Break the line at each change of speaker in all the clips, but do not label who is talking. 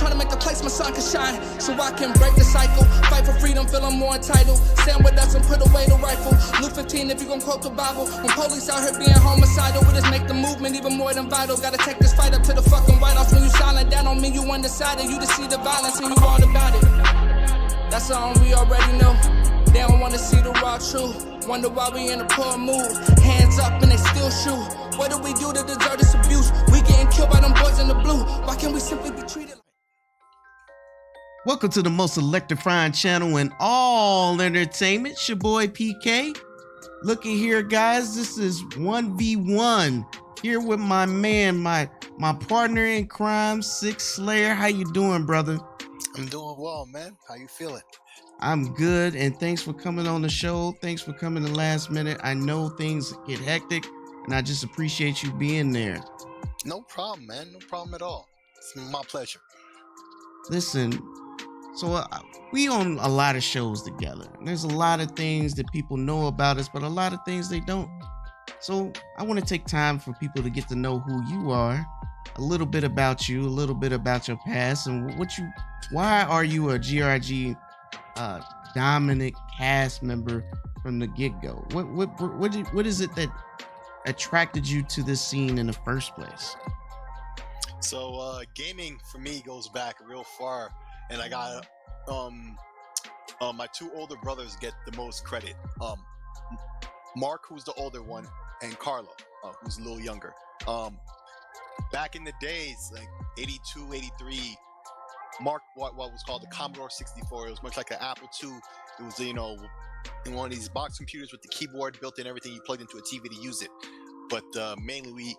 trying to make a place my sun can shine, so I can break the cycle. Fight for freedom, feeling more entitled. Stand with us and put away the rifle. Luke 15 if you gon' quote the Bible. When police out here being homicidal, we just make the movement even more than vital. Gotta take this fight up to the fucking White House. When you silent, that don't mean you undecided. You just see the violence and you all about it. That's something we already know. They don't wanna see the raw truth. Wonder why we in a poor mood. Hands up and they still shoot. What do we do to deserve this abuse? We getting killed by them boys in the blue. Why can't we simply be treated like...
Welcome to the most electrifying channel in all entertainment. It's your boy PK. Looky here, guys. This is 1v1 here with my man, my partner in crime, Sik Slayer. How you doing, brother?
I'm doing well, man. How you feeling?
I'm good, and thanks for coming on the show. Thanks for coming the last minute. I know things get hectic, and I just appreciate you being there.
No problem, man. No problem at all. It's my pleasure.
Listen, so we on a lot of shows together. There's a lot of things that people know about us, but a lot of things they don't. So I want to take time for people to get to know who you are, a little bit about you, a little bit about your past, and why are you a GRG dominant cast member from the get-go? What is it that attracted you to this scene in the first place?
So gaming for me goes back real far, and I got my two older brothers get the most credit. Mark, who's the older one, and Carlo, who's a little younger. Back in the days, like 82, 83, Mark what was called the Commodore 64. It was much like an Apple II. It was, you know, in one of these box computers with the keyboard built in, everything. You plugged into a TV to use it. But mainly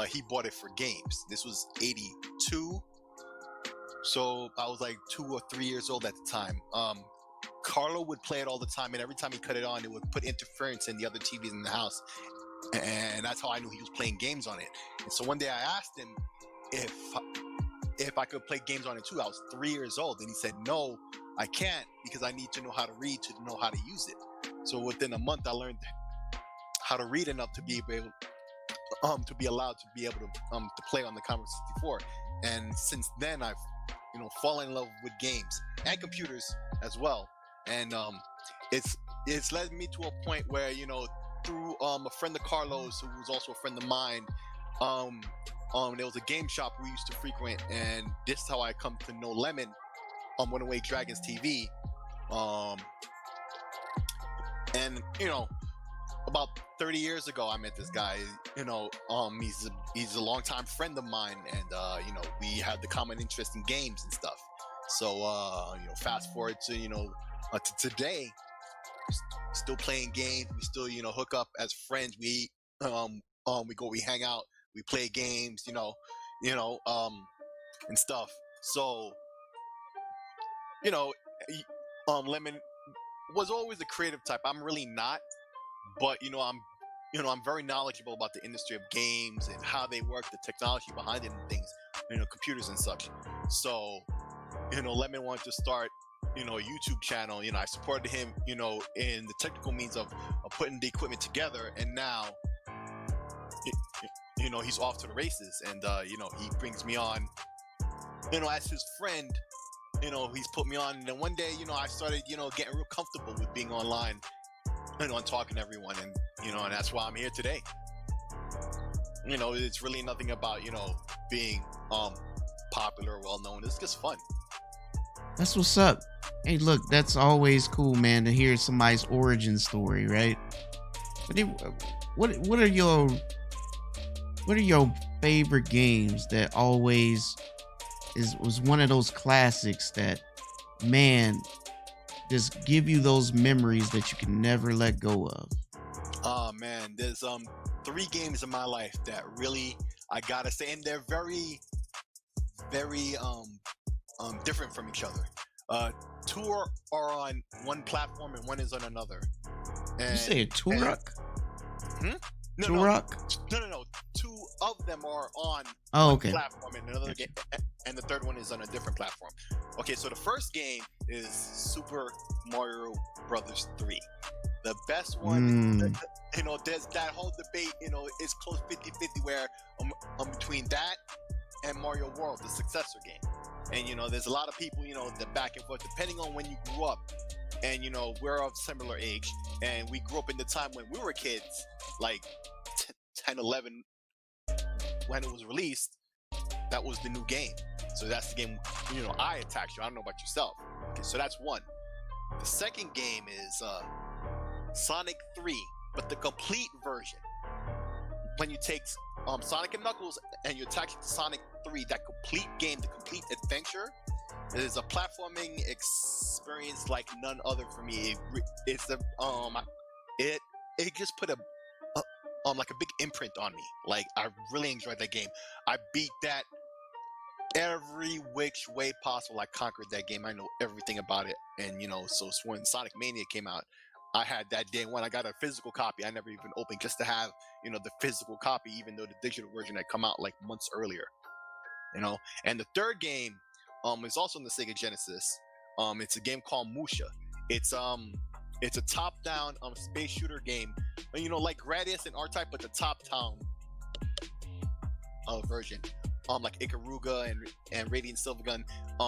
he bought it for games. This was 82, so I was like 2 or 3 years old at the time. Carlo would play it all the time, and every time he cut it on, it would put interference in the other TVs in the house, and that's how I knew he was playing games on it. And so one day I asked him if I could play games on it too. I was 3 years old, and he said, "No, I can't, because I need to know how to read to know how to use it." So within a month, I learned how to read enough to be able to be allowed to be able to play on the Commodore 64. And since then, I've fallen in love with games and computers as well. And it's led me to a point where, through a friend of Carlos, who was also a friend of mine, there was a game shop we used to frequent, and this is how I come to know Lemon on One Away Dragons TV. And about 30 years ago, I met this guy. He's a longtime friend of mine, and we had the common interest in games and stuff. So fast forward to to today, still playing games. We still hook up as friends. We we hang out, we play games, and stuff. So Lemon was always a creative type. I'm really not, but I'm very knowledgeable about the industry of games and how they work, the technology behind it and things, computers and such. So Lemon wanted to start a YouTube channel. I supported him in the technical means of putting the equipment together, and now he's off to the races, and he brings me on as his friend. He's put me on, and then one day I started getting real comfortable with being online and talking to everyone, and and that's why I'm here today. It's really nothing about being popular or well known. It's just fun.
That's what's up. Hey, look, that's always cool, man, to hear somebody's origin story, right? But what are your favorite games that always was one of those classics that, man, just give you those memories that you can never let go of?
Oh man, there's 3 games in my life that really, I gotta say, and they're very, very different from each other. 2 are on one platform and 1 is on another. And,
you say a Turok?
No,
Turok?
No. 2 of them are on one platform, and another game, and the third one is on a different platform. Okay, so the first game is Super Mario Brothers 3. The best one, there's that whole debate, it's close 50-50 where between that and Mario World, the successor game. And there's a lot of people, the back and forth, depending on when you grew up. And we're of similar age, and we grew up in the time when we were kids, like 10, 11, when it was released. That was the new game. So that's the game, I attacked you. I don't know about yourself. Okay, so that's one. The second game is Sonic 3, but the complete version. When you take Sonic and Knuckles and you attach it to Sonic 3, that complete game, the complete adventure, it is a platforming experience like none other for me. It just put like a big imprint on me. Like, I really enjoyed that game. I beat that every which way possible. I conquered that game. I know everything about it. And so when Sonic Mania came out, I had that day one. I got a physical copy. I never even opened, just to have the physical copy, even though the digital version had come out like months earlier. And the third game is also on the Sega Genesis. It's a game called Musha. It's a top-down space shooter game, like Gradius and R-Type, but the top-down version. Like Ikaruga and Radiant Silvergun.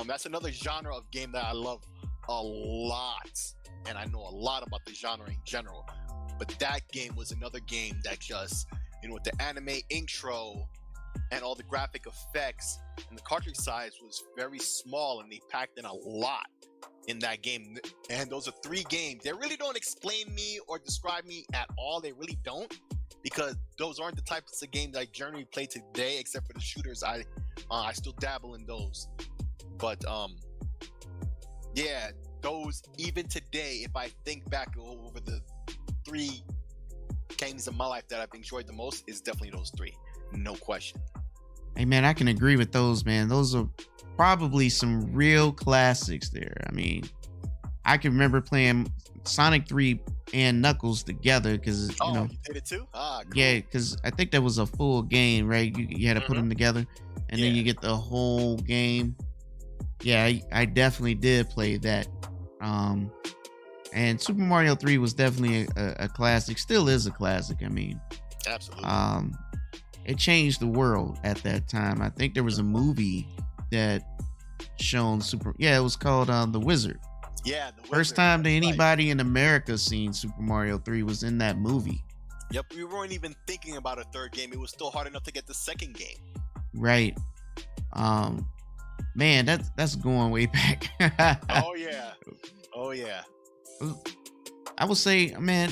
That's another genre of game that I love a lot, and I know a lot about the genre in general. But that game was another game that just, with the anime intro and all the graphic effects, and the cartridge size was very small, and they packed in a lot in that game. And those are 3 games. They really don't explain me or describe me at all. They really don't, because those aren't the types of games I generally play today, except for the shooters. I still dabble in those. But yeah, those, even today, if I think back over the 3 games in my life that I've enjoyed the most, is definitely those 3. No question.
Hey man, I can agree with those, man. Those are probably some real classics there. I mean, I can remember playing Sonic 3 and Knuckles together because
you did it too? Cool.
Yeah, because I think that was a full game, right? You had to put them together, and then you get the whole game. Yeah, I definitely did play that. And Super Mario 3 was definitely a classic. Still is a classic. I mean,
absolutely.
It changed the world at that time. I think there was a movie that shown it was called The Wizard.
Yeah, The Wizard.
First time that anybody in America seen Super Mario 3 was in that movie.
Yep, we weren't even thinking about a third game. It was still hard enough to get the second game.
Right. Man, that's going way back.
Oh yeah.
I would say, man,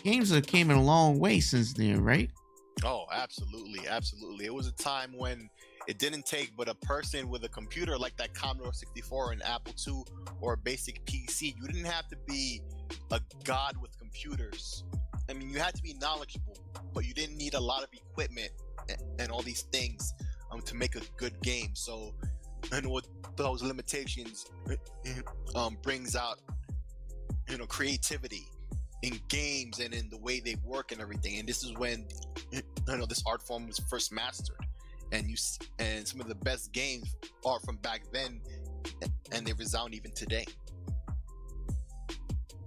games have came a long way since then, right?
Oh, absolutely. It was a time when it didn't take but a person with a computer like that Commodore 64 and Apple II or a basic PC. You didn't have to be a god with computers. I mean, you had to be knowledgeable, but you didn't need a lot of equipment and all these things to make a good game. So, and with those limitations, brings out, creativity in games and in the way they work and everything. And this is when this art form was first mastered, and some of the best games are from back then, and they resound even today.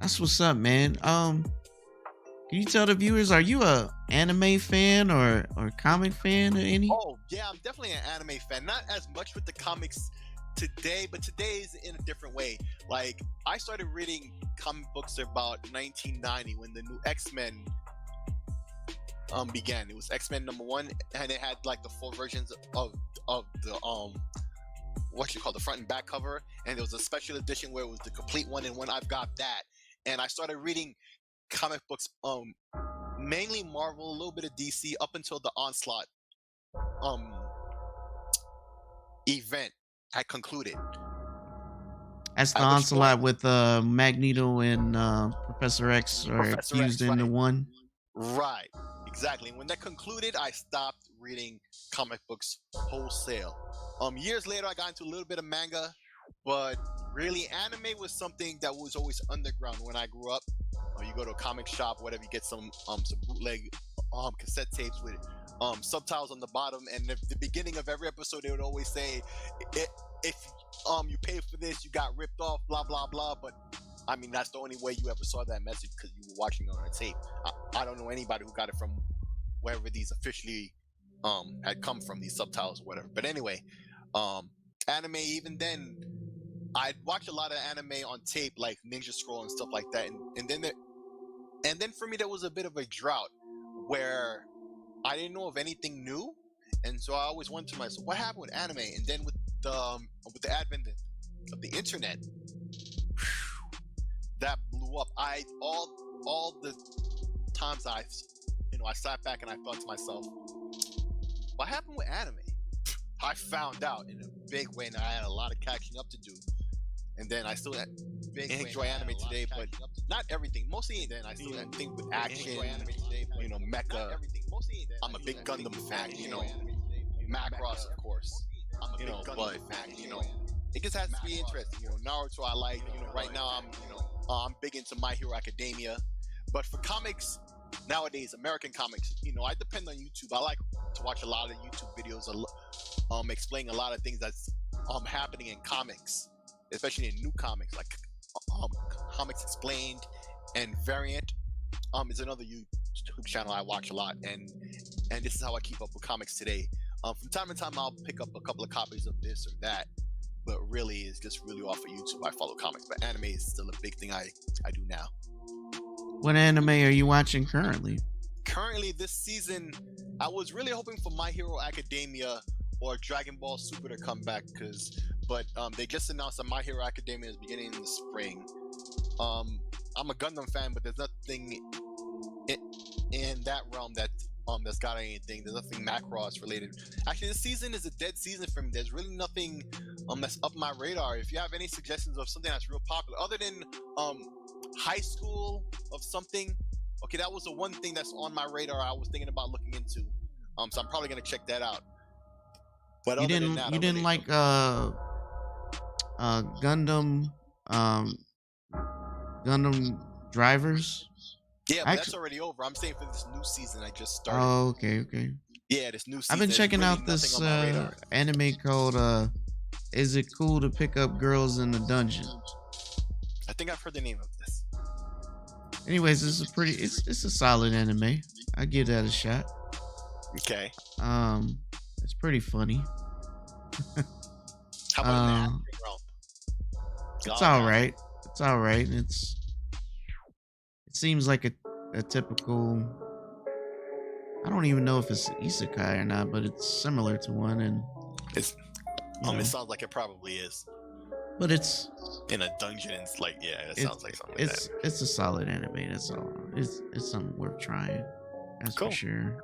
That's what's up, man. Can you tell the viewers, are you a anime fan or comic fan or any?
Oh yeah, I'm definitely an anime fan. Not as much with the comics today, but today is in a different way. Like, I started reading comic books about 1990 when the new X-Men began. It was X-Men #1, and it had like the 4 versions of the the front and back cover, and there was a special edition where it was the complete one. And when I've got that, and I started reading comic books, mainly Marvel, a little bit of DC, up until the Onslaught event had concluded.
That's the Onslaught with Magneto and Professor X are fused into one.
Right, exactly. When that concluded, I stopped reading comic books wholesale. Years later, I got into a little bit of manga, but really, anime was something that was always underground when I grew up. You go to a comic shop, whatever, you get some bootleg cassette tapes with subtitles on the bottom, and at the beginning of every episode, they would always say, if you pay for this, you got ripped off, blah blah blah. But I mean, that's the only way you ever saw that message, because you were watching it on a tape. I don't know anybody who got it from wherever these officially had come from, these subtitles or whatever. But anyway, anime, even then, I'd watch a lot of anime on tape, like Ninja Scroll and stuff like that, and then for me there was a bit of a drought where I didn't know of anything new, and so I always wondered to myself, what happened with anime? And then with the advent of the internet, that blew up. All the times I sat back and I thought to myself, what happened with anime? I found out in a big way, and I had a lot of catching up to do. And then I still enjoy anime today, but not everything. Mostly, then I still think with action, mecha. I'm a big Gundam fan, Macross, of course. But it just has to be interesting. Naruto I like. Right now I'm big into My Hero Academia. But for comics nowadays, American comics, I depend on YouTube. I like to watch a lot of YouTube videos, explaining a lot of things that's happening in comics, especially in new comics, like Comics Explained and Variant. Is another YouTube channel I watch a lot, and this is how I keep up with comics today. From time to time, I'll pick up a couple of copies of this or that, but really, it's just really off of YouTube. I follow comics, but anime is still a big thing I do now.
What anime are you watching currently?
Currently, this season, I was really hoping for My Hero Academia or Dragon Ball Super to come back, but they just announced that My Hero Academia is beginning in the spring. I'm a Gundam fan, but there's nothing in that realm that's got anything. There's nothing Macross related. Actually, this season is a dead season for me. There's really nothing that's up my radar. If you have any suggestions of something that's real popular, other than High School of something, okay, that was the one thing that's on my radar I was thinking about looking into. So I'm probably gonna check that out. But
you didn't like Gundam Gundam Drivers?
Yeah, but that's already over. I'm saying for this new season I just started.
Oh, okay.
Yeah, this new season.
I've been checking out this anime called Is It Cool to Pick Up Girls in the Dungeon?
I think I've heard the name of this.
Anyways, it's a solid anime. I give that a shot.
Okay.
It's pretty funny.
How about in the action realm?
It's all right. It's all right. It seems like a typical. I don't even know if it's isekai or not, but it's similar to one, and
it's. It sounds like it probably is.
But it's
in a dungeon. It's like, yeah, it sounds like something.
It's a solid anime. That's all. It's something worth trying. That's cool. For sure.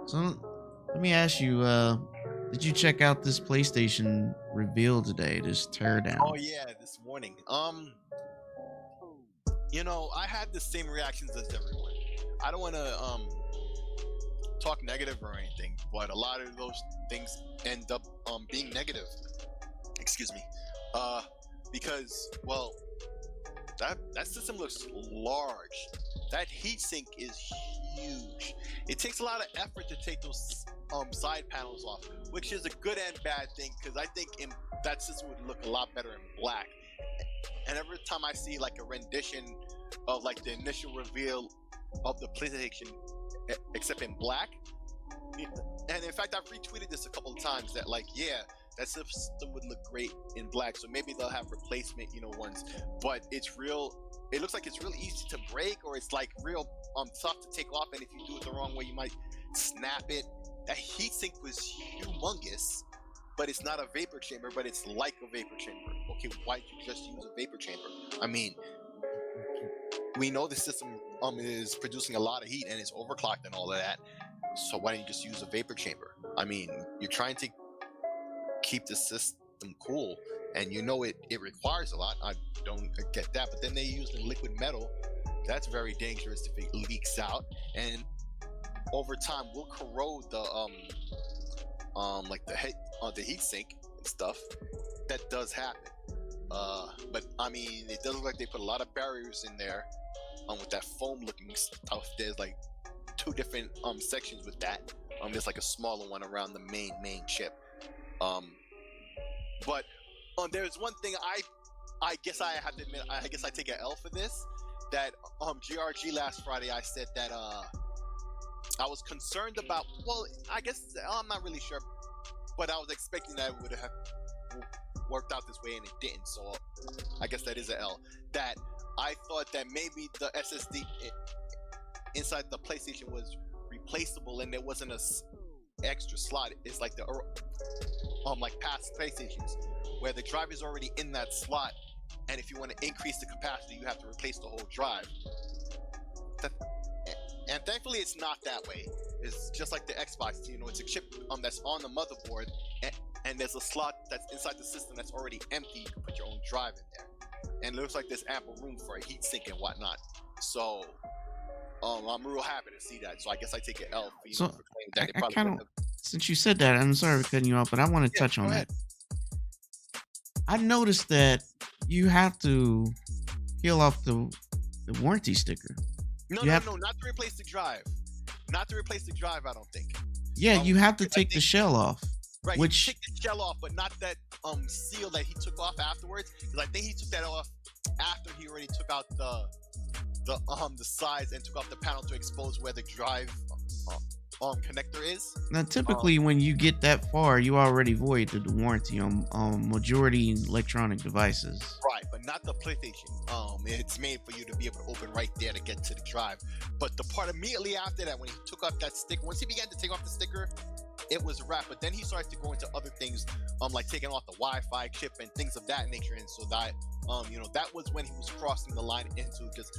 So let me ask you. Did you check out this PlayStation reveal today? This teardown.
Oh yeah, this morning. I had the same reactions as everyone. I don't want to talk negative or anything, but a lot of those things end up being negative. Excuse me. Because that system looks large. That heatsink is huge. It takes a lot of effort to take those side panels off, which is a good and bad thing, because I think that system would look a lot better in black. And every time I see like a rendition of like the initial reveal of the PlayStation, except in black, and in fact I've retweeted this a couple of times that that system would look great in black. So maybe they'll have replacement ones, but it looks like it's really easy to break, or it's like real tough to take off, and if you do it the wrong way you might snap it. That heatsink was humongous, but it's not a vapor chamber, but it's like a vapor chamber. Okay, why don't you just use a vapor chamber? I mean, we know the system is producing a lot of heat and it's overclocked and all of that, so why don't you just use a vapor chamber? I mean, you're trying to keep the system cool, and it requires a lot. I don't get that, but then they use the liquid metal. That's very dangerous if it leaks out, and over time will corrode the the heat sink and stuff. That does happen. But I mean, it does look like they put a lot of barriers in there with that foam looking stuff. There's like two different sections with that. There's like a smaller one around the main chip. But there's one thing I guess I have to admit, I guess I take an L for this. That GRG last Friday I said that I was concerned about. Well, I guess I'm not really sure, but I was expecting that it would have worked out this way, and it didn't. So I guess that is an L. That I thought that maybe the SSD inside the PlayStation was replaceable, and there wasn't a extra slot. It's like the like past PlayStations, where the drive is already in that slot, and if you want to increase the capacity, you have to replace the whole drive. And thankfully, it's not that way. It's just like the Xbox. You know, it's a chip that's on the motherboard, and there's a slot that's inside the system that's already empty. You can put your own drive in there, and it looks like there's ample room for a heat sink and whatnot. So, I'm real happy to see that. So I guess I take an L for,
So
for claiming that it
I
probably
kind
wouldn't
of, since you said that, I'm sorry for cutting you off, but I want to touch
go
on
ahead.
that. I noticed that you have to peel off the warranty sticker.
No,
You have,
not to replace the drive. Not to replace the drive, I don't think.
yeah, you have to
I
take the
think
shell off,
right,
which
he take the shell off, but not that seal that he took off afterwards. Because I think he took that off after he already took out the sides and took off the panel to expose where the drive connector is.
now typically when you get that far, you already voided the warranty on majority electronic devices.
Right, but not the PlayStation. It's made for you to be able to open right there to get to the drive. But the part immediately after that, when he took off that sticker, once he began to take off the sticker, it was a wrap. But then he started to go into other things, like taking off the Wi-Fi chip and things of that nature. And so that, that was when he was crossing the line into just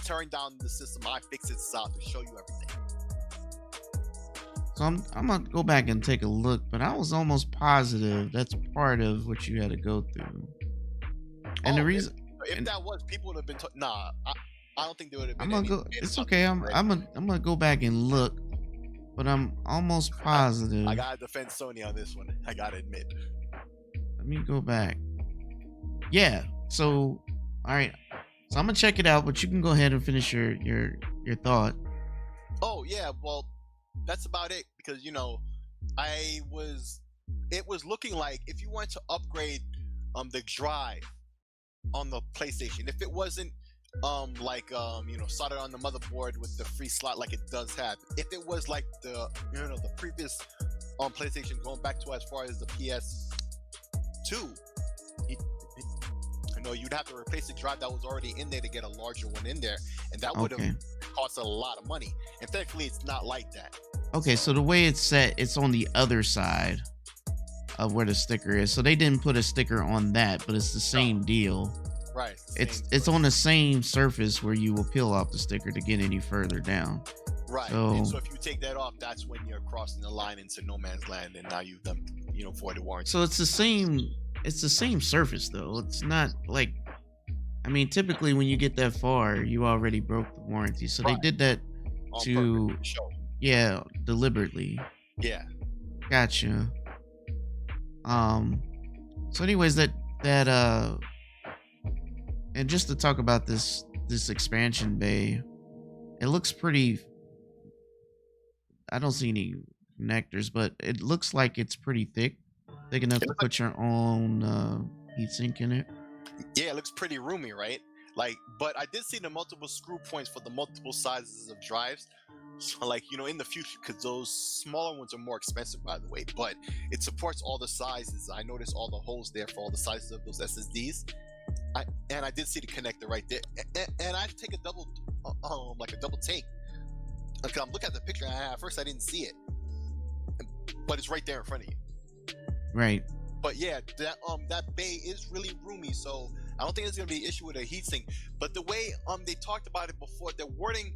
tearing down the system. I fix it out to show you everything.
So I'm gonna go back and take a look, but I was almost positive that's part of what you had to go through. And the reason,
if that was, people would have been. Nah, I don't think there would have been.
I'm gonna go. It's okay. I'm gonna go back and look, but I'm almost positive.
I gotta defend Sony on this one. I gotta admit.
Let me go back. Yeah. So, all right. So I'm gonna check it out, but you can go ahead and finish your thought.
Oh yeah, well, that's about it because it was looking like if you wanted to upgrade the drive on the PlayStation, if it wasn't soldered on the motherboard with the free slot like it does have, if it was like the the previous PlayStation going back to as far as the PS2, you'd have to replace the drive that was already in there to get a larger one in there, and that would have cost a lot of money. And thankfully, it's not like that.
Okay, so the way it's set, it's on the other side of where the sticker is. So they didn't put a sticker on that, but it's the same deal.
Right.
It's on the same surface where you will peel off the sticker to get any further down.
Right. And so if you take that off, that's when you're crossing the line into no man's land, and now you've done void the warranty.
So it's the same. It's the same surface though. It's not like, I mean, typically when you get that far, you already broke the warranty. So they did that to
show.
Yeah, deliberately.
Yeah.
Gotcha. So anyways, that and just to talk about this expansion bay, it looks pretty. I don't see any connectors, but it looks like it's pretty thick enough to put your own heatsink in it.
Yeah, it looks pretty roomy, right? But I did see the multiple screw points for the multiple sizes of drives. So, in the future, because those smaller ones are more expensive, by the way, but it supports all the sizes. I noticed all the holes there for all the sizes of those SSDs. I did see the connector right there, and I take a double take. Like, I'm looking at the picture, and at first I didn't see it, but it's right there in front of you.
Right.
But yeah, that bay is really roomy, so I don't think there's gonna be an issue with a heatsink. But the way they talked about it before, the wording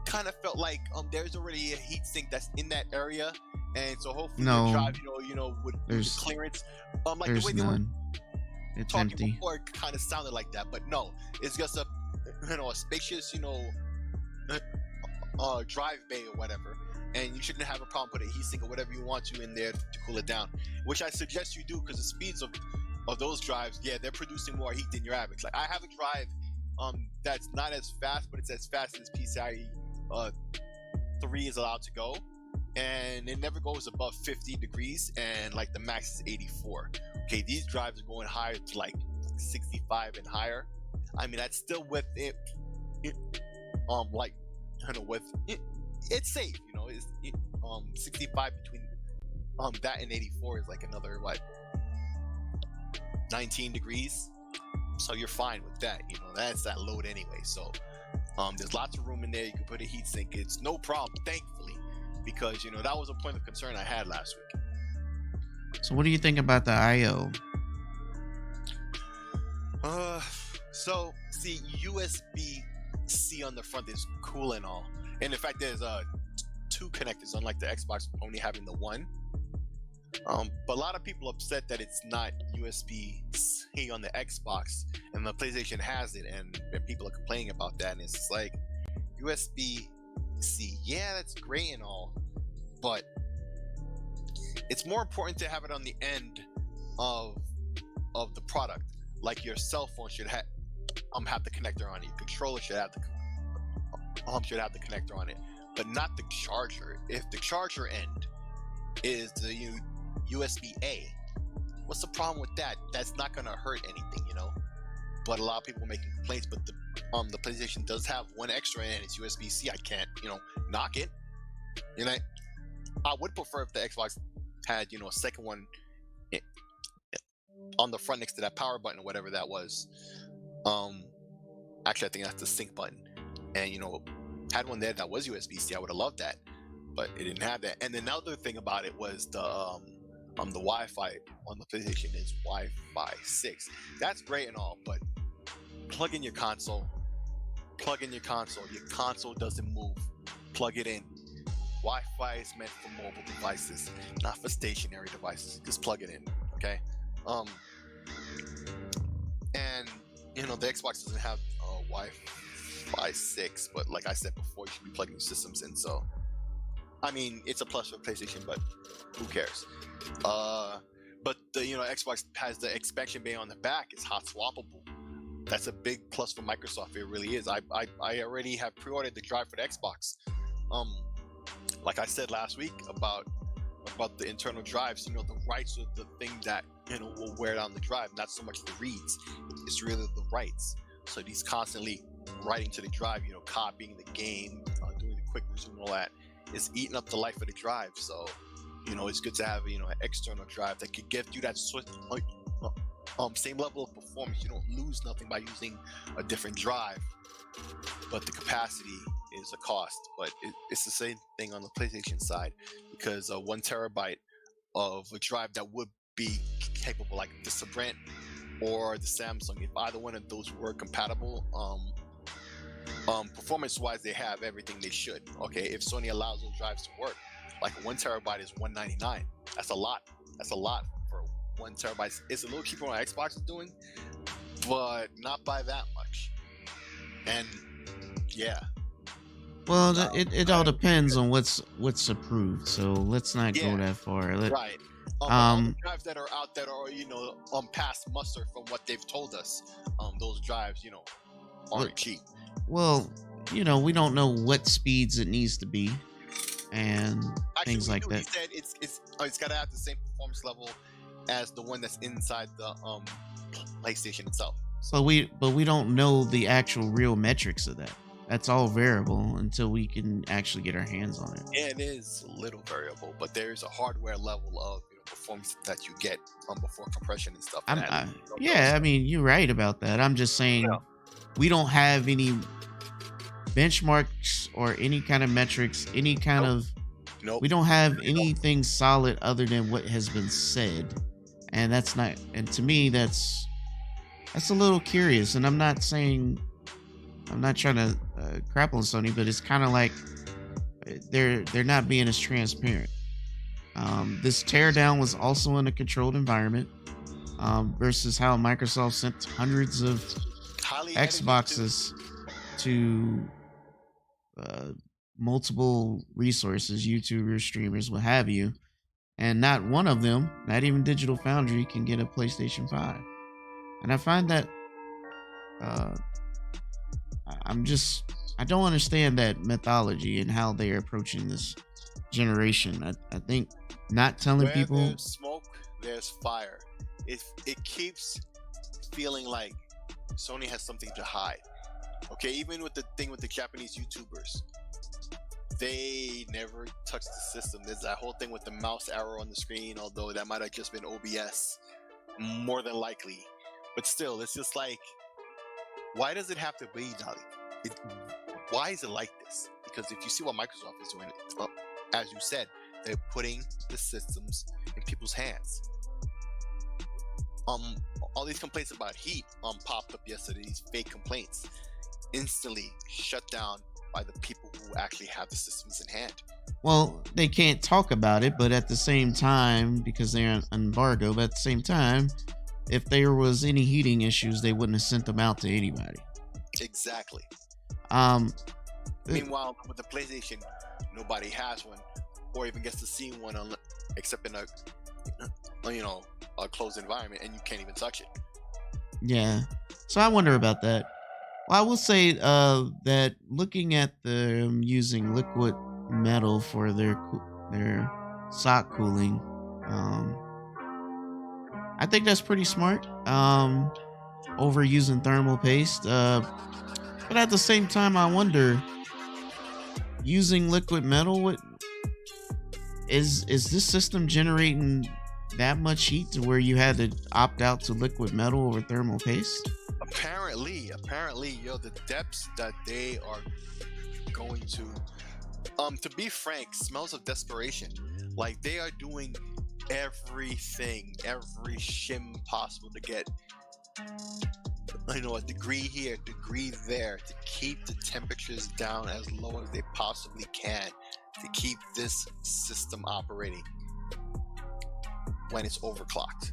kind of felt like there's already a heatsink that's in that area, and so hopefully the drive, with the clearance,
there's
the way
none.
they were
It's
talking
empty.
before, it kind of sounded like that, but no, it's just a spacious drive bay or whatever, and you shouldn't have a problem putting a heatsink or whatever you want to in there to cool it down, which I suggest you do, because the speeds of those drives, they're producing more heat than your average. Like, I have a drive that's not as fast, but it's as fast as PCIe 3 is allowed to go, and it never goes above 50 degrees, and the max is 84. Okay, these drives are going higher to 65 and higher. I mean, that's still with it with it's safe. You know, 65 between that and 84 is like another what 19 degrees. So you're fine with that. You know, that's that load anyway. So there's lots of room in there. You can put a heat sink. It's no problem, thankfully, because you know that was a point of concern I had last week.
So what do you think about the IO?
So see, USB-C on the front is cool and all, and in fact, there's two connectors, unlike the Xbox only having the one. But a lot of people upset that it's not USB-C on the Xbox, and the PlayStation has it, and people are complaining about that. And it's like USB-C, yeah, that's great and all, but it's more important to have it on the end of the product. Like your cell phone should have the connector on it. Your controller should have the connector on it, but not the charger. If the charger end is the USB-A, what's the problem with that? That's not gonna hurt anything, you know. But a lot of people are making complaints. But the PlayStation does have one extra, and it's USB-C. I can't, knock it. You know, I would prefer if the Xbox had, a second one on the front next to that power button or whatever that was. Actually, I think that's the sync button, and had one there that was USB-C. I would have loved that, but it didn't have that. And another thing about it was the Wi-Fi on the PlayStation is Wi-Fi 6. That's great and all, but plug in your console. Your console doesn't move. Plug it in. Wi-Fi is meant for mobile devices, not for stationary devices. Just plug it in, okay? And the Xbox doesn't have Wi-Fi 6, but like I said before, you should be plugging your systems in. So, I mean, it's a plus for PlayStation, but who cares? But the Xbox has the expansion bay on the back. It's hot swappable. That's a big plus for Microsoft. It really is. I already have pre-ordered the drive for the Xbox. Like I said last week about the internal drives, the writes are the thing that will wear down the drive, not so much the reads. It's really the writes. So he's constantly writing to the drive, copying the game, doing the quick resume and all that. It's eating up the life of the drive. So it's good to have an external drive that could give you that same level of performance. You don't lose nothing by using a different drive, but the capacity is a cost. But it's the same thing on the PlayStation side, because 1 terabyte of a drive that would be capable, like the Sprint or the Samsung, if either one of those were compatible, performance-wise, they have everything they should. Okay, if Sony allows those drives to work, like 1 terabyte is $199. That's a lot. That's a lot for 1 terabyte. It's a little cheaper on Xbox is doing, but not by that much. And yeah.
Well, it all depends on what's approved. So let's not go that far.
Right. The drives that are out that are past muster from what they've told us, those drives aren't cheap.
Well, we don't know what speeds it needs to be and things like that.
He said it's got to have the same performance level as the one that's inside the PlayStation itself.
So but we don't know the actual real metrics of that. That's all variable until we can actually get our hands on it.
Yeah, it is a little variable, but there's a hardware level of performance that you get before compression and stuff.
I mean, you're right about that. I'm just saying we don't have any benchmarks or any kind of metrics, any kind of. We don't have anything solid other than what has been said, and that's not. And to me, that's a little curious. And I'm not trying to crap on Sony, but it's kind of like they're not being as transparent. This teardown was also in a controlled environment, versus how Microsoft sent hundreds of Xboxes to multiple resources, YouTubers, streamers, what have you, and not one of them, not even Digital Foundry, can get a PlayStation 5. And I find that I don't understand that methodology and how they're approaching this generation. I think not telling people.
There's smoke, there's fire. It keeps feeling like Sony has something to hide. Okay, even with the thing with the Japanese YouTubers, they never touched the system. There's that whole thing with the mouse arrow on the screen, although that might have just been OBS, more than likely. But still, it's just like, why does it have to be, Dolly? Why is it like this? Because if you see what Microsoft is doing, as you said, they're putting the systems in people's hands. All these complaints about heat popped up yesterday. These fake complaints instantly shut down by the people who actually have the systems in hand.
Well, they can't talk about it, but at the same time, because they're on embargo, but at the same time, if there was any heating issues, they wouldn't have sent them out to anybody.
Exactly.
Um,
Meanwhile, with the PlayStation, nobody has one, or even gets to see one, except in a closed environment, and you can't even touch it.
Yeah. So I wonder about that. Well, I will say that looking at them using liquid metal for their sock cooling, I think that's pretty smart. Over using thermal paste, but at the same time, I wonder, using liquid metal, what is this system generating that much heat to where you had to opt out to liquid metal over thermal paste?
Apparently, the depths that they are going to be frank, smells of desperation. Like, they are doing everything, every shim possible to get, a degree here, degree there, to keep the temperatures down as low as they possibly can, to keep this system operating when it's overclocked.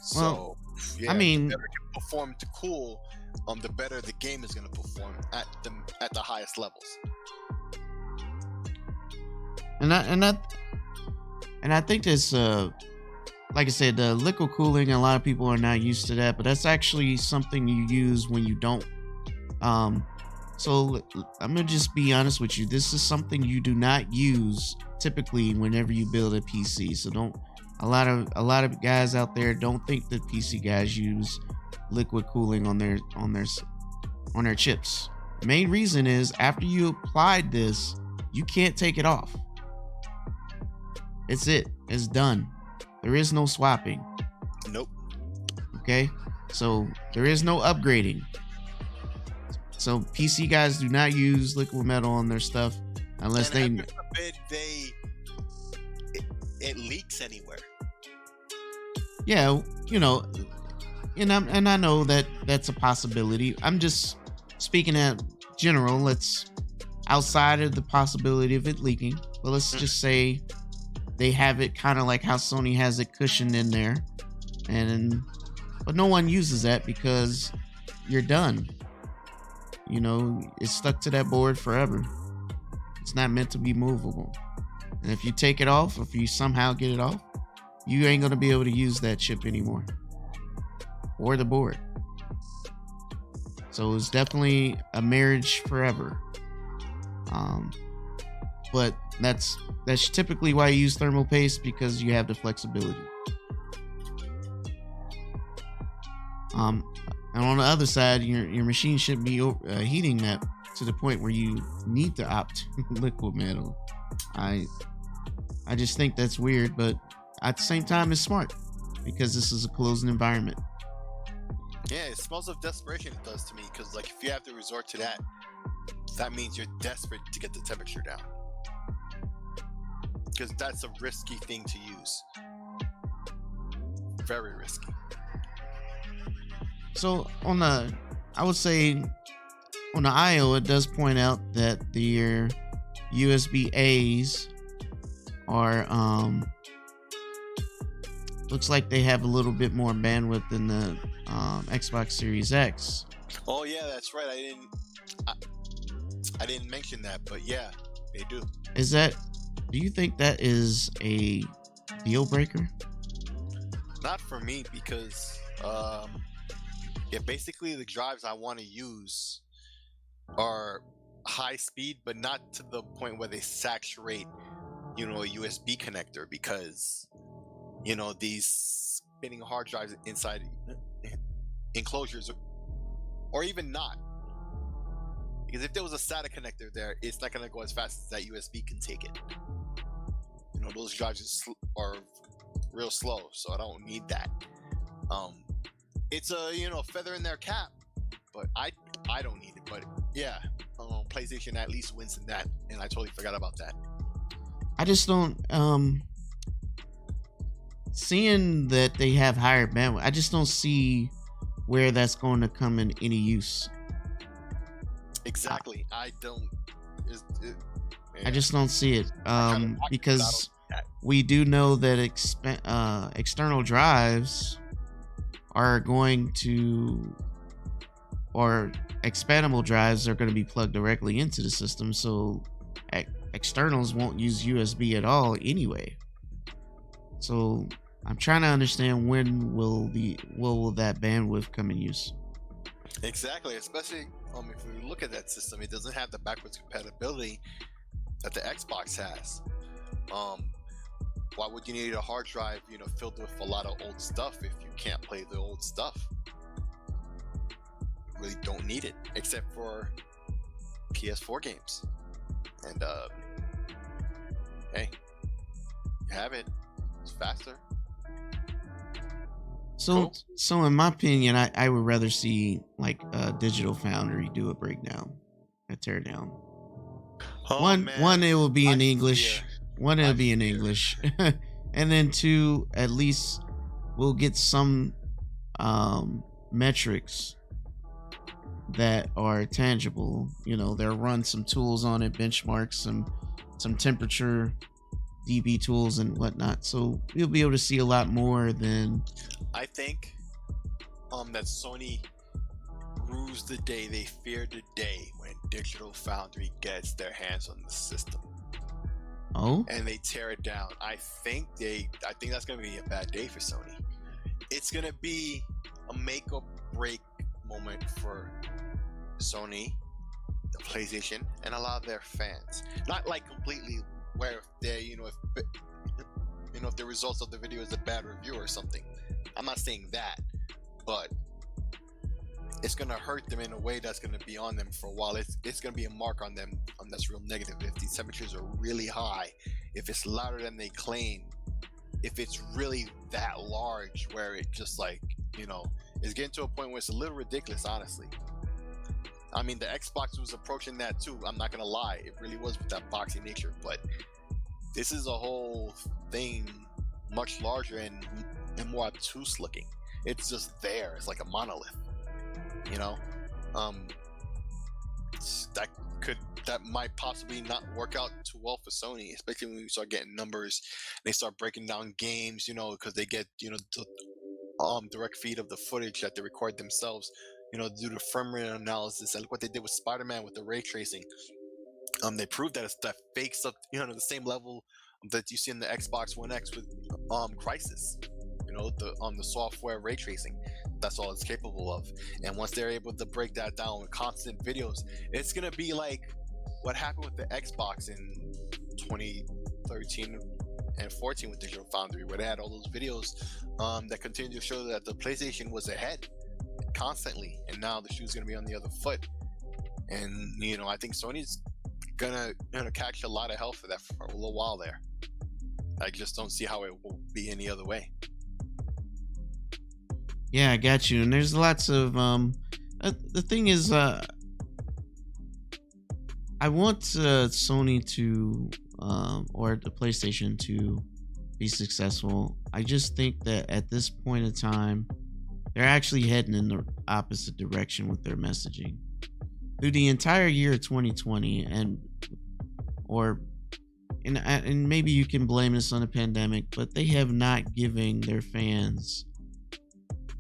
So,
I mean,
the better it can perform to cool, the better the game is going to perform at the highest levels.
And I think this, like I said, the liquid cooling, a lot of people are not used to that, but that's actually something you use when you don't. So I'm gonna just be honest with you. This is something you do not use typically whenever you build a PC. So don't. A lot of guys out there don't think that PC guys use liquid cooling on their chips. The main reason is, after you applied this, you can't take it off. It's done. There is no swapping.
Nope.
Okay, so there is no upgrading. So PC guys do not use liquid metal on their stuff unless
it leaks anywhere.
Yeah, and I know that that's a possibility. I'm just speaking at general. Let's, outside of the possibility of it leaking, but let's just say they have it kind of like how Sony has it cushioned in there, but no one uses that because you're done. It's stuck to that board forever. It's not meant to be movable. And if you take it off, if you somehow get it off, you ain't going to be able to use that chip anymore, or the board. So it's definitely a marriage forever. But that's typically why you use thermal paste, because you have the flexibility. And on the other side, your machine shouldn't be heating that to the point where you need to opt liquid metal. I just think that's weird, but at the same time, it's smart because this is a closed environment.
Yeah, it smells of desperation, it does to me, because if you have to resort to that, that means you're desperate to get the temperature down. Because that's a risky thing to use. Very risky.
So I would say on the IO, it does point out that their USB-A's are looks like they have a little bit more bandwidth than the Xbox Series X.
Oh yeah, that's right. I didn't mention that, but yeah, they do.
Do you think that is a deal breaker?
Not for me, because basically the drives I want to use are high speed, but not to the point where they saturate, a USB connector, because these spinning hard drives inside enclosures, or even not, Because if there was a SATA connector there, it's not gonna go as fast as that USB can take it. You know, those drives are real slow, so I don't need that. It's a feather in their cap, but I don't need it. But yeah, PlayStation at least wins in that, and I totally forgot about that.
I just don't seeing that they have higher bandwidth. I just don't see where that's going to come in any use.
Exactly, I don't.
I just don't see it because we do know that external drives are going to, or expandable drives are going to be plugged directly into the system, so externals won't use USB at all anyway. So I'm trying to understand when will that bandwidth come in use.
Exactly, especially if we look at that system, it doesn't have the backwards compatibility that the Xbox has. Why would you need a hard drive, filled with a lot of old stuff if you can't play the old stuff? You really don't need it, except for PS4 games. And hey, you have it. It's faster.
So in my opinion, I would rather see like a Digital Foundry do a breakdown, a teardown. One, it will be in English. One, it'll be in English. And then two, at least we'll get some metrics that are tangible. They'll run some tools on it, benchmarks, some temperature DB tools and whatnot. So you'll be able to see a lot more than.
I think that Sony rues the day, they fear the day when Digital Foundry gets their hands on the system.
Oh?
And they tear it down. I think that's gonna be a bad day for Sony. It's gonna be a make or break moment for Sony, the PlayStation, and a lot of their fans. Not like completely where they, if the results of the video is a bad review or something. I'm not saying that, but it's gonna hurt them in a way that's gonna be on them for a while. It's gonna be a mark on them that's real negative. If these temperatures are really high, if it's louder than they claim, if it's really that large where it just is getting to a point where it's a little ridiculous, honestly. I mean, the Xbox was approaching that too. I'm not gonna lie, it really was with that boxy nature. But this is a whole thing, much larger and more obtuse looking. It's just there. It's like a monolith. That might possibly not work out too well for Sony, especially when we start getting numbers. They start breaking down games, because they get the direct feed of the footage that they record themselves, do the firmware analysis. And look what they did with Spider-Man with the ray tracing. They proved that it's that fake stuff, the same level that you see in the Xbox One X with Crysis. The software ray tracing. That's all it's capable of. And once they're able to break that down with constant videos, it's gonna be like what happened with the Xbox in 2013 and 14 with Digital Foundry, where they had all those videos that continued to show that the PlayStation was ahead constantly, and now the shoe's gonna be on the other foot. And I think Sony's gonna catch a lot of hell for that for a little while there. I just don't see how it will be any other way.
Yeah, I got you. And there's lots of the thing is I want Sony to or the PlayStation to be successful. I just think that at this point in time, they're actually heading in the opposite direction with their messaging. Through the entire year of 2020 and maybe you can blame this on the pandemic, but they have not given their fans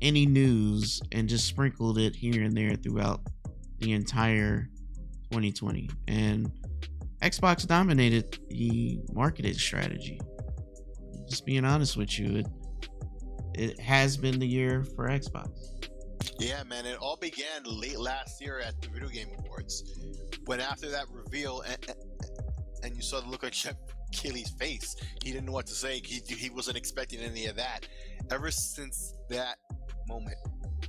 any news and just sprinkled it here and there throughout the entire 2020. And Xbox dominated the marketing strategy. Just being honest with you, it has been the year for Xbox.
Yeah, man, it all began late last year at the Video Game Awards, when after that reveal and you saw the look on Jeff Keighley's face, he didn't know what to say. He wasn't expecting any of that. Ever since that moment,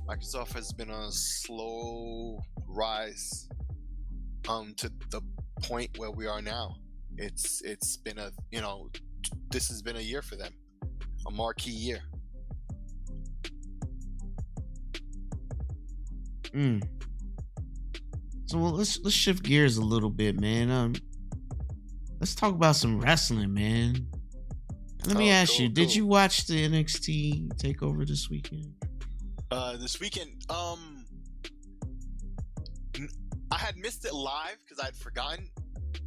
Microsoft has been on a slow rise to the point where we are now. It's been a, this has been a year for them, a marquee year.
So let's shift gears a little bit, man. Let's talk about some wrestling, man. Let me ask you, did you watch the NXT takeover this weekend?
This weekend, I had missed it live because I'd forgotten,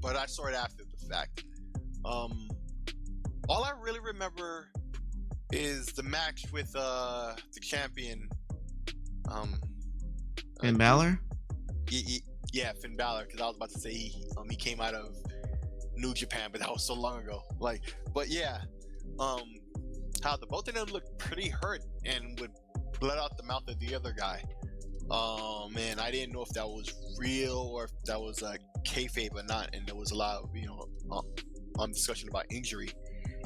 but I saw it after the fact. All I really remember is the match with the champion,
Finn Balor?
Yeah, Finn Balor, because I was about to say he came out of New Japan, but that was so long ago. But yeah, how the both of them looked pretty hurt and would blood out the mouth of the other guy. Man, I didn't know if that was real or if that was kayfabe or not, and there was a lot of discussion about injury,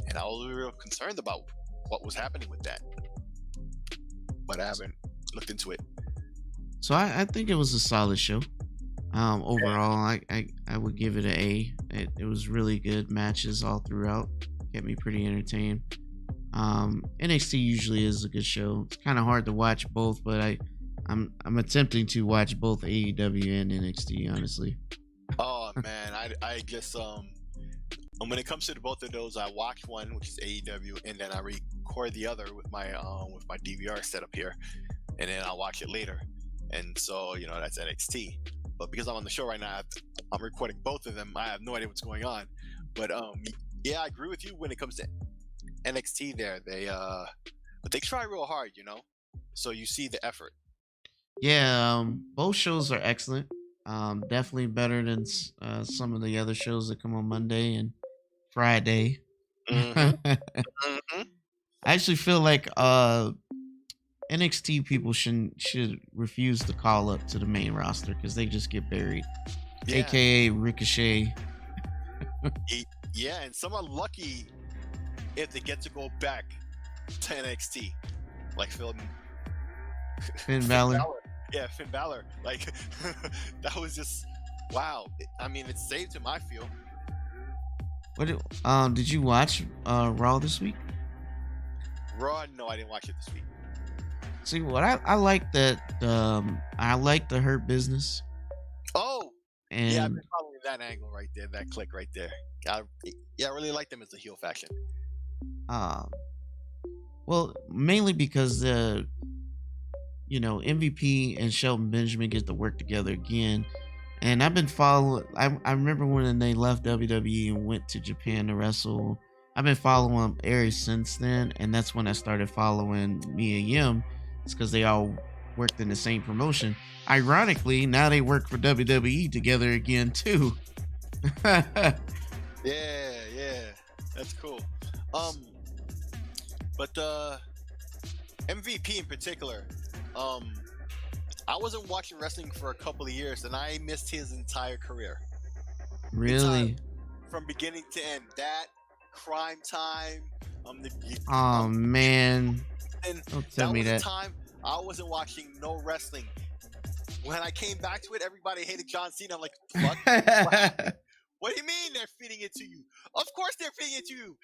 and I was real concerned about what was happening with that, but I haven't looked into it.
So I think it was a solid show. Overall, I would give it an A. It was really good matches all throughout. Kept me pretty entertained. NXT usually is a good show. It's kind of hard to watch both, but I'm attempting to watch both AEW and NXT, honestly.
Oh man, I guess when it comes to both of those, I watch one, which is AEW, and then I record the other with my DVR setup here, and then I'll watch it later. And so that's NXT. But because I'm on the show right now, I'm recording both of them. I have no idea what's going on. But yeah, I agree with you when it comes to NXT. There, but they try real hard, So you see the effort.
Yeah, both shows are excellent. Definitely better than some of the other shows that come on Monday and Friday.
Mm-hmm.
I actually feel like NXT people should refuse to call up to the main roster because they just get buried. Yeah. AKA Ricochet.
Yeah, and some are lucky if they get to go back to NXT, like Finn
Balor.
Yeah, Finn Balor. That was just wow. I mean, it saved him, I feel.
What did you watch Raw this week?
Raw? No, I didn't watch it this week.
See, what I like that I like the Hurt Business.
Oh,
and
yeah, I've been following that angle right there, that click right there. I really like them as a heel faction.
Well, mainly because MVP and Shelton Benjamin get to work together again. And I've been following, I remember when they left WWE and went to Japan to wrestle. I've been following them ever since then, and that's when I started following Mia Yim. It's because they all worked in the same promotion. Ironically, now they work for WWE together again too.
Yeah, that's cool. But MVP in particular, I wasn't watching wrestling for a couple of years, and I missed his entire career.
Really?
From beginning to end. That Crime Time.
Man.
And
don't tell me that.
Time I wasn't watching no wrestling. When I came back to it, everybody hated John Cena. I'm like, what? What do you mean they're feeding it to you? Of course they're feeding it to you.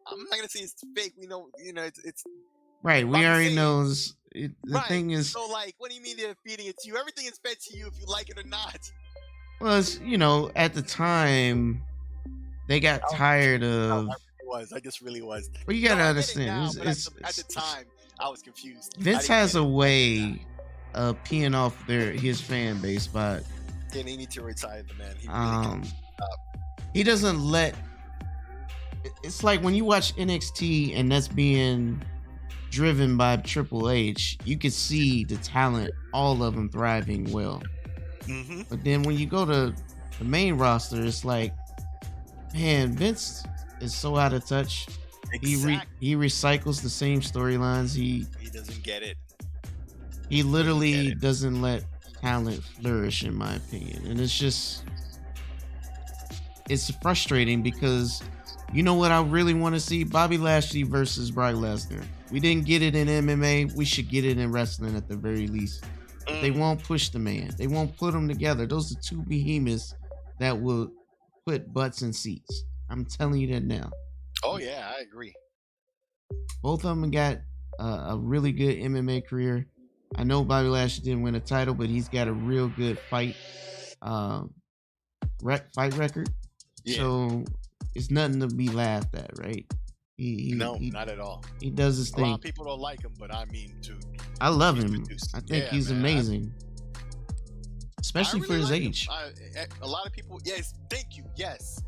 I'm not gonna say it's fake. We know, it's
right. We already know. The
right.
Thing is,
so what do you mean they're feeding it to you? Everything is fed to you if you like it or not.
Well, it's, at the time, they got tired of.
I just really was.
Well, you gotta understand.
At the time, I was confused.
Vince has a way of peeing off his fan base, but
then he needs to retire the man. He really
he doesn't let. It's like when you watch NXT and that's being driven by Triple H, you can see the talent, all of them thriving well.
Mm-hmm.
But then when you go to the main roster, it's like, man, Vince is so out of touch.
Exactly.
He recycles the same storylines. He
doesn't get it.
He literally doesn't let talent flourish, in my opinion. And it's frustrating because you know what I really want to see? Bobby Lashley versus Brock Lesnar. We didn't get it in MMA. We should get it in wrestling at the very least. but they won't push the man. They won't put them together. Those are two behemoths that will put butts in seats. I'm telling you that now.
Oh yeah, I agree.
Both of them got a really good MMA career. I know Bobby Lashley didn't win a title, but he's got a real good fight record.
Yeah.
So it's nothing to be laughed at, right?
No, not at all.
He does his
A
thing.
lot of people don't like him, but I mean, dude,
I love
he's
him.
produced.
I think
Yeah,
he's
man,
amazing, especially
I
for
really
his
like him.
age.
A lot of people, yes, thank you, yes.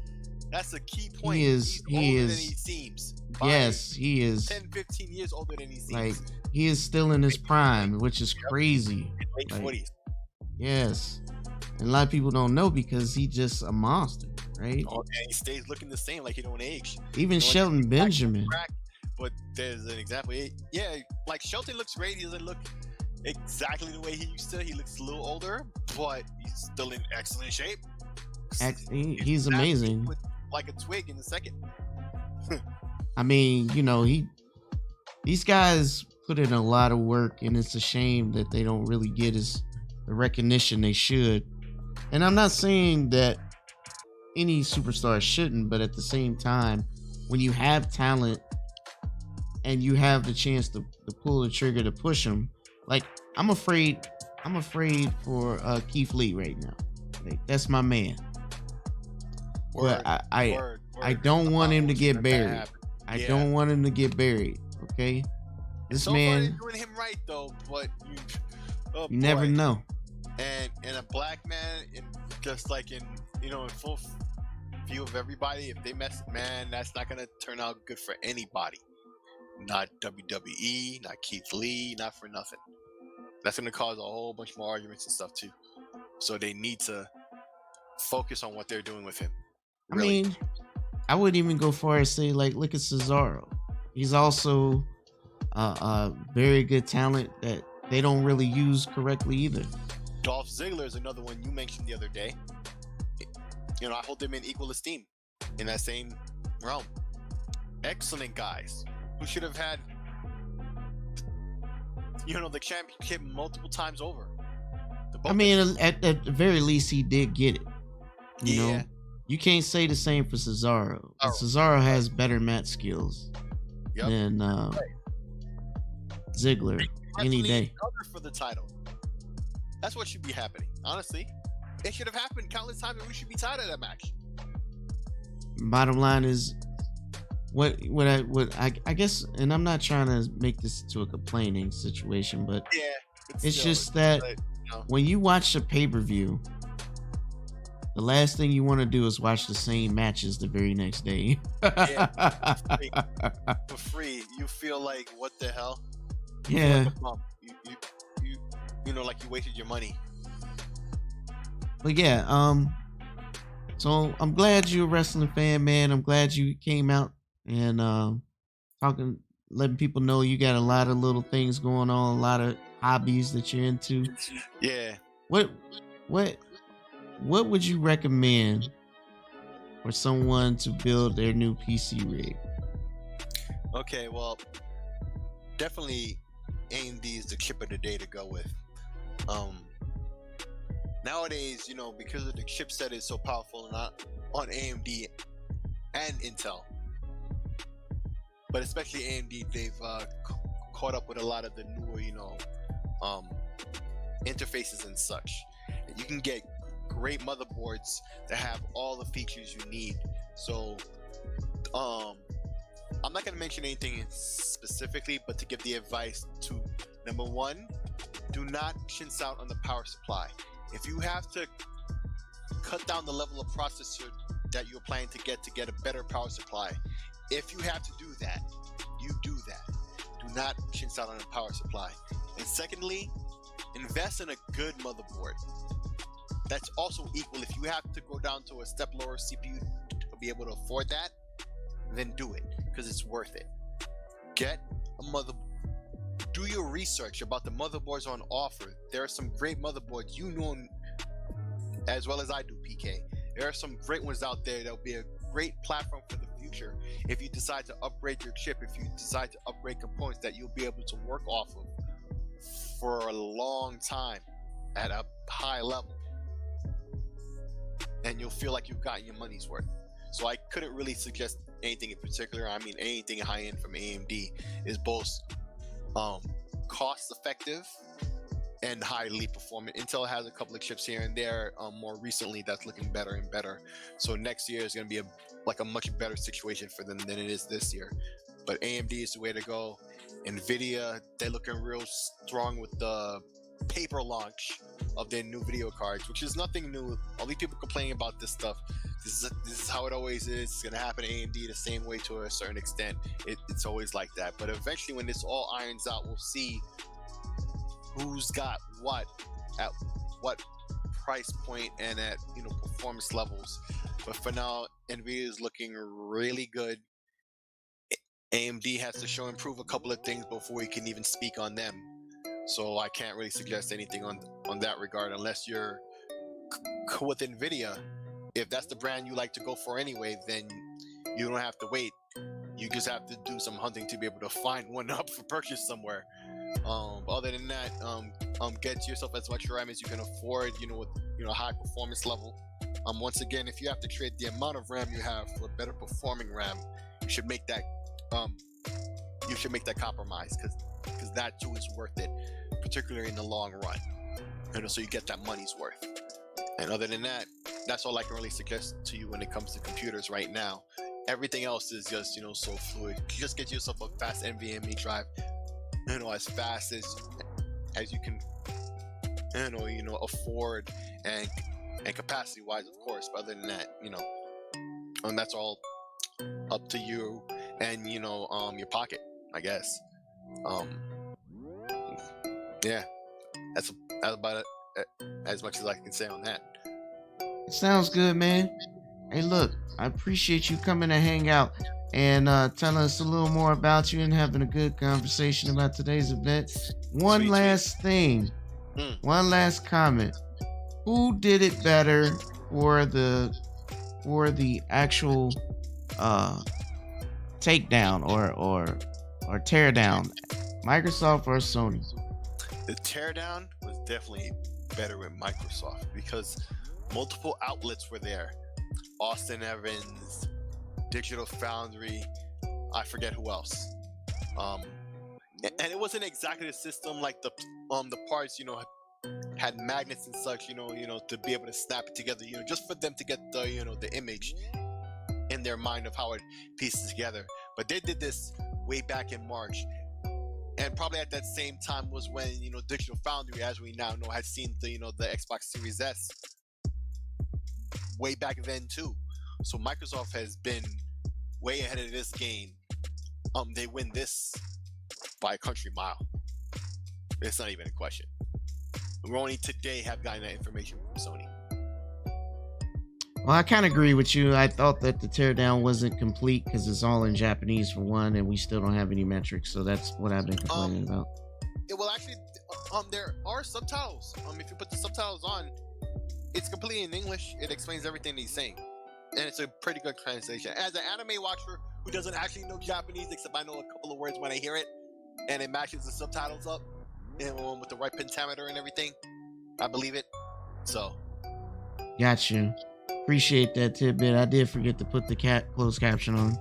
That's a key point.
He is.
He's older than he seems. By
Yes, he is.
10, 15 years older than he seems.
Like he is still in his prime, which is crazy.
Late
Like,
40s.
yes, and a lot of people don't know because he's just a monster, right?
Oh, and he stays looking the same, like he don't age.
Even Shelton Benjamin.
But there's an example. Yeah, like Shelton looks great. He doesn't look exactly the way he used to. He looks a little older, but he's still in excellent shape.
He's amazing.
With like a twig in a second.
I mean, you know, these guys put in a lot of work, and it's a shame that they don't really get the recognition they should. And I'm not saying that any superstar shouldn't, but at the same time, when you have talent and you have the chance to pull the trigger to push them, like I'm afraid for Keith Lee right now. Like, that's my man. But I don't want him to get buried. I don't want him to get buried. Okay, this man
doing him right though, but
you never know.
And a black man, just like in full view of everybody, if they mess, man, that's not gonna turn out good for anybody. Not WWE, not Keith Lee, not for nothing. That's gonna cause a whole bunch more arguments and stuff too. So they need to focus on what they're doing with him. Really.
I mean, I wouldn't even go far as say, like, look at Cesaro. He's also a very good talent that they don't really use correctly either.
Dolph Ziggler is another one you mentioned the other day. I hold them in equal esteem in that same realm. Excellent guys who should have had, the championship multiple times over.
I mean, at the very least, he did get it. You know, you can't say the same for Cesaro. Cesaro has better match skills than Ziggler any day.
For the title, that's what should be happening. Honestly, it should have happened countless times, and we should be tied at that match.
Bottom line is, what I guess, and I'm not trying to make this to a complaining situation, but it's just that when you watch a pay-per-view, the last thing you want to do is watch the same matches the very next day.
For free, you feel like, what the hell?
Yeah.
Like you wasted your money.
But yeah, so I'm glad you're a wrestling fan, man. I'm glad you came out and letting people know you got a lot of little things going on, a lot of hobbies that you're into.
Yeah.
What would you recommend for someone to build their new PC rig?
Okay, well, definitely AMD is the chip of the day to go with. Nowadays, because of the chipset is so powerful, not on AMD and Intel, but especially AMD, they've caught up with a lot of the newer, interfaces and such. And you can get great motherboards that have all the features you need. So, I'm not going to mention anything specifically, but to give the advice to, number one, do not chintz out on the power supply. If you have to cut down the level of processor that you're planning to get a better power supply, if you have to do that, you do that. Do not chintz out on the power supply. And secondly, invest in a good motherboard. That's also equal. If you have to go down to a step lower CPU to be able to afford that, then do it, because it's worth it. Get a motherboard. Do your research about the motherboards on offer. There are some great motherboards, as well as I do, PK. There are some great ones out there that will be a great platform for the future if you decide to upgrade your chip, if you decide to upgrade components that you'll be able to work off of for a long time at a high level, and you'll feel like you've gotten your money's worth. So I couldn't really suggest anything in particular. I mean, anything high end from AMD is both cost effective and highly performant. Intel has a couple of chips here and there. More recently, that's looking better and better. So next year is going to be a much better situation for them than it is this year. But AMD is the way to go. Nvidia, they're looking real strong with the paper launch of their new video cards, which is nothing new. All these people complaining about this stuff. This is how it always is. It's gonna happen to AMD the same way to a certain extent. It's always like that. But eventually, when this all irons out, we'll see who's got what at what price point and at performance levels. But for now, Nvidia is looking really good. AMD has to show improve a couple of things before we can even speak on them. So I can't really suggest anything on that regard unless you're with Nvidia. If that's the brand you like to go for anyway, then you don't have to wait. You just have to do some hunting to be able to find one up for purchase somewhere. Other than that, get yourself as much RAM as you can afford, with high performance level. Once again, if you have to trade the amount of RAM you have for better performing RAM, you should make that compromise, because that too is worth it, particularly in the long run. So you get that money's worth. And other than that, that's all I can really suggest to you when it comes to computers right now. Everything else is just so fluid. You just get yourself a fast NVMe drive, as fast as you can afford, and capacity wise, of course. But other than that, and that's all up to you and your pocket, I guess. Yeah, that's about it, as much as I can say on that.
Sounds good, man. Hey, look, I appreciate you coming to hang out and telling us a little more about you and having a good conversation about today's event. One last thing, one last comment. Who did it better for the actual takedown or tear down, Microsoft or Sony?
The teardown was definitely better with Microsoft because multiple outlets were there. Austin Evans, Digital Foundry, I forget who else. And it wasn't exactly the system like the parts, had magnets and such, to be able to snap it together, just for them to get the image in their mind of how it pieces together. But they did this way back in March. And probably at that same time was when, Digital Foundry, as we now know, had seen the Xbox Series S way back then too. So Microsoft has been way ahead of this game. They win this by a country mile. It's not even a question. We only today have gotten that information from Sony.
Well, I kind of agree with you. I thought that the teardown wasn't complete because it's all in Japanese for one, and we still don't have any metrics. So that's what I've been complaining about.
Well, actually, there are subtitles. If you put the subtitles on, it's completely in English. It explains everything he's saying, and it's a pretty good translation. As an anime watcher who doesn't actually know Japanese, except I know a couple of words when I hear it, and it matches the subtitles up, and with the right pentameter and everything, I believe it. So,
got you. Appreciate that tidbit. I did forget to put the closed caption on,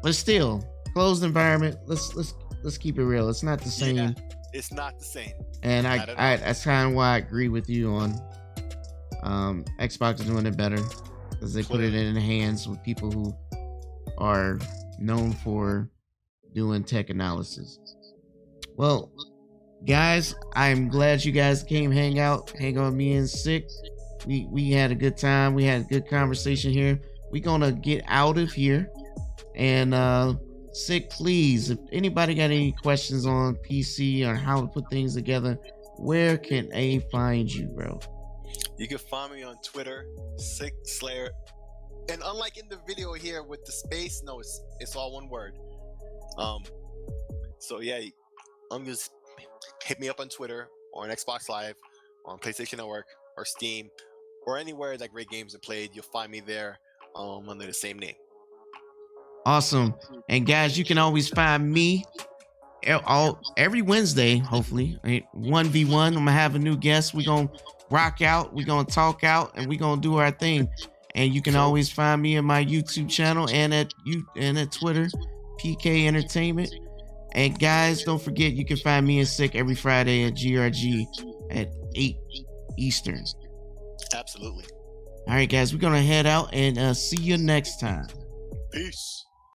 but still, closed environment. Let's keep it real. It's not the same.
Yeah, it's not the same.
And I that's kind of why I agree with you on Xbox doing it better because they put it in the hands with people who are known for doing tech analysis. Well, guys, I'm glad you guys came hang on me and Sik. We had a good time. We had a good conversation here. We're gonna get out of here. And Sik, please, if anybody got any questions on PC or how to put things together, where can they find you, bro?
You can find me on Twitter, Sik Slayer. And unlike in the video here with the space, no, it's all one word. So yeah, just hit me up on Twitter or on Xbox Live, or on PlayStation Network or Steam, or anywhere that great games are played. You'll find me there under the same name.
Awesome. And guys, you can always find me every Wednesday, hopefully, 1v1. I'm gonna have a new guest. We're gonna rock out, we're gonna talk out, and we're gonna do our thing. And you can always find me in my YouTube channel and at Twitter, PK Entertainment. And guys, don't forget you can find me and Sik every Friday at GRG at 8 Eastern.
Absolutely.
All right, guys, we're gonna head out and see you next time.
Peace.